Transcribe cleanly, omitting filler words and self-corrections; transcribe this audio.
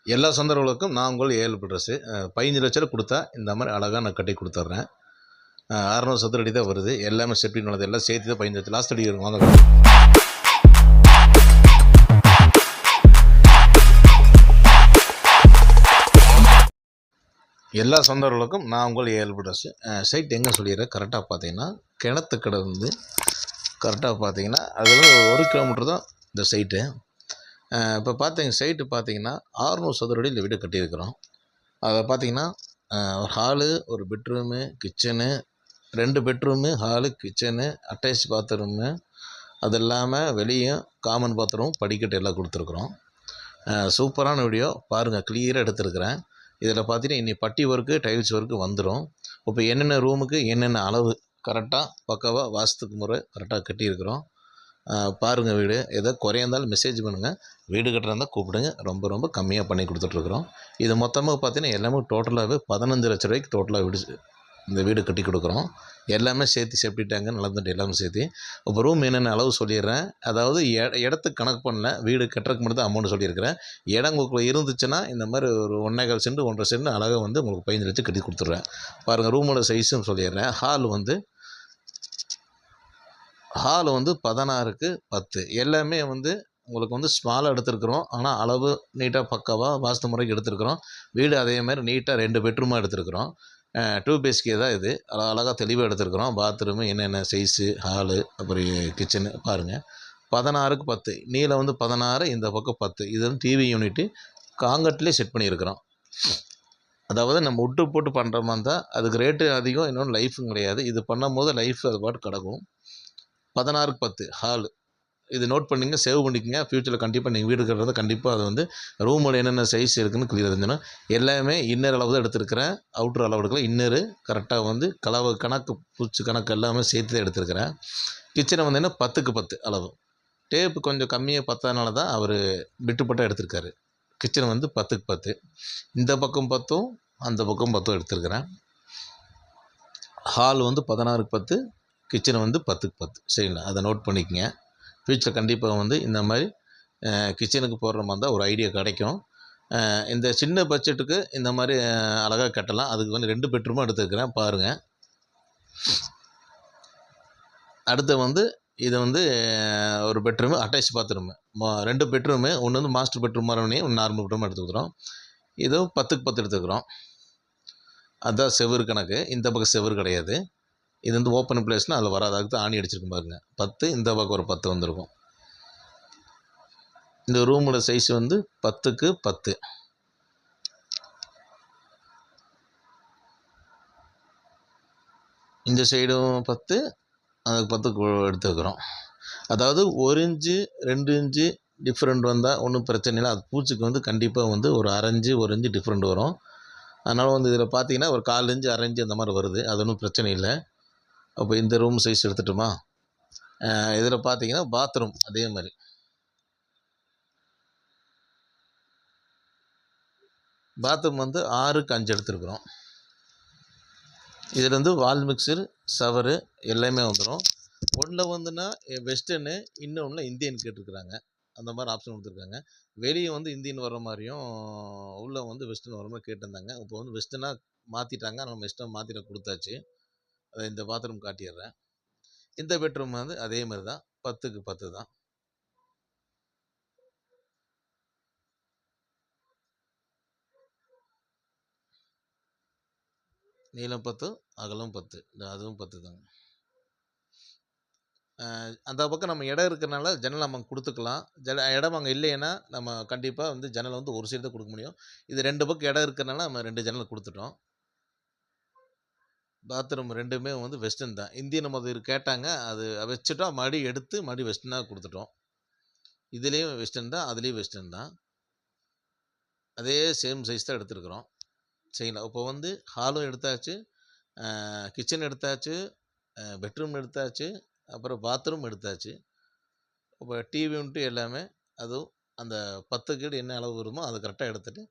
எல்லா சொந்தங்களுக்கும் நான் உங்கள் ஏஎல் ப்ரதர்ஸு 15 லட்ச ரூபா கொடுத்தா இந்த மாதிரி அழகாக நான் கட்டி கொடுத்துட்றேன். 600 சதுர அடி தான் வருது. எல்லாமே செப்டின் உள்ளது எல்லாம் சேர்த்து தான் 15 லட்சம். லாஸ்ட் அடி வாங்க. எல்லா சொந்தங்களுக்கும் நான் உங்கள் ஏஎல் ப்ரதர்ஸு. சைட் எங்கே சொல்லிடுறேன். கரெக்டாக பார்த்தீங்கன்னா கிணத்துக்கடை வந்து கரெக்டாக பார்த்தீங்கன்னா அதில் 1 கிலோமீட்டர் தான் இந்த சைட்டு. இப்போ சைட்டு பார்த்தீங்கன்னா 600 சதுர அடி இந்த வீடு கட்டியிருக்கிறோம். அதை பார்த்தீங்கன்னா ஒரு ஹாலு, ஒரு bedroom, kitchen, 2 bedroom, hall, kitchen, attach bathroom, அது இல்லாமல் வெளியே காமன் பாத்ரூம், படிக்கட்டு எல்லாம் கொடுத்துருக்குறோம். சூப்பரான வீடியோ பாருங்கள், கிளியராக எடுத்துருக்குறேன். இதில் பார்த்தீங்கன்னா இனி பட்டி ஒர்க்கு, டைல்ஸ் ஒர்க்கு வந்துடும். இப்போ என்னென்ன ரூமுக்கு என்னென்ன அளவு கரெக்டாக பக்காவாக வாஸ்துக்கு முறை கரெக்டாக கட்டியிருக்கிறோம். பாருங்கள் வீடு. ஏதோ குறையா இருந்தாலும் மெசேஜ் பண்ணுங்கள். வீடு கட்டுறதா கூப்பிடுங்க. ரொம்ப ரொம்ப கம்மியாக பண்ணி கொடுத்துட்ருக்குறோம். இது மொத்தமாக பார்த்தீங்கன்னா எல்லாமே டோட்டலாகவே 15 லட்ச ரூபாய்க்கு டோட்டலாக இந்த வீடு கட்டி கொடுக்குறோம். எல்லாமே சேர்த்து செப்டி டேங்கு நடந்துட்டு எல்லாமே சேர்த்து. இப்போ ரூம் என்னென்ன அளவு சொல்லிடுறேன். அதாவது இடத்துக்கு கணக்கு பண்ணல, வீடு கட்டுறதுக்கு மட்டும் தான் அமௌண்ட் சொல்லியிருக்கிறேன். இடம் உங்களுக்கு இருந்துச்சுன்னா இந்த மாதிரி ஒரு 1.25 சென்ட் 1.5 சென்ட் அழகாக வந்து உங்களுக்கு 15 லட்சம் கட்டி கொடுத்துட்றேன். பாருங்கள், ரூமோட சைஸும் சொல்லிடுறேன். ஹால் வந்து 16க்கு 10. எல்லாமே வந்து உங்களுக்கு வந்து ஸ்மாலாக எடுத்துருக்குறோம். ஆனால் அளவு நீட்டாக பக்காவாக வாஸ்து முறைக்கு எடுத்துருக்குறோம். வீடு அதேமாதிரி நீட்டாக 2 பெட்ரூமாக எடுத்துருக்குறோம். 2 பிஹெச்கே தான் இது. அழகாக தெளிவாக எடுத்துருக்குறோம். பாத்ரூமு என்னென்ன சைஸு, ஹாலு, அப்புறம் கிச்சனு பாருங்கள். 16க்கு 10. நீளம் வந்து 16, இந்த பக்கம் 10. இது வந்து டிவி யூனிட்டு காங்கட்லேயே செட் பண்ணியிருக்கிறோம். அதாவது நம்ம விட்டு போட்டு பண்ணுற மாதிரி தான். அதுக்கு ரேட்டு அதிகம், இன்னொன்று லைஃபும் கிடையாது. இது பண்ணும்போது லைஃப் அது பாட்டு கிடக்கும். 16க்கு 10 ஹாலு. இது நோட் பண்ணிங்க, சேவ் பண்ணிக்கங்க. ஃப்யூச்சரில் கண்டிப்பாக நீங்கள் வீடு கட்டுறது கண்டிப்பாக அது வந்து ரூமோட என்னென்ன சைஸ் இருக்குதுன்னு கிளியர் இருந்துடும். எல்லாமே இன்னர் அளவு தான் எடுத்துருக்கிறேன். அவுட்ரு அளவு எடுக்கல. இன்னரு கரெக்டாக வந்து கலவை கணக்கு, பூச்சி கணக்கு எல்லாமே சேர்த்து தான் எடுத்துருக்கிறேன். கிச்சனை வந்து என்ன 10க்கு 10 அளவு. டேப்பு கொஞ்சம் கம்மியாக பத்தாதனால தான் அவர் விட்டுப்பட்டாக எடுத்திருக்காரு. கிச்சனை வந்து 10க்கு 10. இந்த பக்கம் 10, அந்த பக்கம் 10 எடுத்துருக்கிறேன். ஹால் வந்து 16க்கு 10, கிச்சனை வந்து 10க்கு 10. சரிங்களா, அதை நோட் பண்ணிக்கங்க. ஃப்யூச்சர் கண்டிப்பாக வந்து இந்த மாதிரி கிச்சனுக்கு போடுற மாதிரி தான் ஒரு ஐடியா கிடைக்கும். இந்த சின்ன பட்ஜெட்டுக்கு இந்த மாதிரி அழகாக கட்டலாம். அதுக்கு வந்து 2 பெட்ரூமாக எடுத்துருக்கிறேன் பாருங்கள். அடுத்து வந்து இது வந்து ஒரு பெட்ரூமு, அட்டாச் பாத்ரூமு, 2 பெட்ரூமு. ஒன்று வந்து மாஸ்டர் பெட்ரூம் மாதிரி, ஒன்று நார்மல் பெட்ரூம் எடுத்துக்கிறோம். இதுவும் 10க்கு 10 எடுத்துக்கிறோம். அதுதான் செவுரு கணக்கு. இந்த பக்கம் செவுரு கிடையாது. இது வந்து ஓப்பன் பிளேஸ்னால் அதில் வராது. அதுக்கு தான் ஆணி அடிச்சிருக்கும் பாருங்க. 10, இந்த பக்கம் ஒரு 10 வந்திருக்கும். இந்த ரூமோட சைஸ் வந்து 10க்கு 10. இந்த சைடும் 10, அதுக்கு 10க்கு எடுத்துக்கிறோம். அதாவது 1 இன்ச்சு 2 இன்ச்சு டிஃப்ரெண்ட் வந்தால் ஒன்றும் பிரச்சனை இல்லை. அது பூச்சிக்கு வந்து கண்டிப்பாக வந்து ஒரு 1/2 இன்ச்சு 1 இன்ச்சு டிஃப்ரெண்ட் வரும். அதனால் வந்து இதில் பார்த்தீங்கன்னா ஒரு 1/4 இன்ச்சு 1/2 இன்ச்சு அந்த மாதிரி வருது. அது ஒன்றும் பிரச்சனை இல்லை. அப்போ இந்த ரூம் சைஸ் எடுத்துட்டோமா. இதில் பார்த்தீங்கன்னா பாத்ரூம் அதே மாதிரி. பாத்ரூம் வந்து 6க்கு 5 எடுத்துருக்குறோம். இதில் வந்து வால் மிக்சர், ஷவரு எல்லாமே வந்துடும். ஒன்றில் வந்துன்னா வெஸ்டர்னு, இன்னொன்றில் இந்தியன் கேட்டிருக்குறாங்க. அந்த மாதிரி ஆப்ஷன் கொடுத்துருக்காங்க. வெளியே வந்து இந்தியன் வர்ற மாதிரியும் உள்ளே வந்து வெஸ்டர்ன் வர மாதிரி கேட்டிருந்தாங்க. இப்போ வந்து வெஸ்டர்னாக மாற்றிட்டாங்க. நம்ம வெஸ்டர்ன் மாற்றிட கொடுத்தாச்சு. அதை இந்த பாத்ரூம் காட்டிடுறேன். இந்த பெட்ரூம் வந்து அதே மாதிரி தான், 10க்கு 10 தான். நீளம் 10, அகலம் 10. அதுவும் 10 தாங்க. அந்த பக்கம் நம்ம இடம் இருக்கிறனால ஜன்னல் நம்ம கொடுத்துக்கலாம். இடம் அங்கே இல்லைன்னா நம்ம கண்டிப்பாக வந்து ஜன்னல் வந்து ஒரு சைடு தான் கொடுக்க முடியும். இது 2 பக்கம் இடம் இருக்கிறனால நம்ம 2 ஜன்னல் கொடுத்துட்டோம். பாத்ரூம் 2மே வந்து வெஸ்டர்ன் தான். இந்தியன் நம்ம கேட்டாங்க, அது வச்சுட்டோம். மறுபடியும் எடுத்து மறுபடியும் வெஸ்டர்னாக கொடுத்துட்டோம். இதுலேயும் வெஸ்டர்ன் தான், அதுலேயும் வெஸ்டர்ன் தான். அதே சேம் சைஸ் தான் எடுத்துருக்குறோம். சரிங்களா, இப்போ வந்து ஹாலும் எடுத்தாச்சு, கிச்சன் எடுத்தாச்சு, பெட்ரூம் எடுத்தாச்சு, அப்புறம் பாத்ரூம் எடுத்தாச்சு. இப்போ டிவி யூனிட்டு எல்லாமே அதுவும் அந்த 10க்கு என்ன அளவு வருமோ அது கரெக்டாக எடுத்துகிட்டு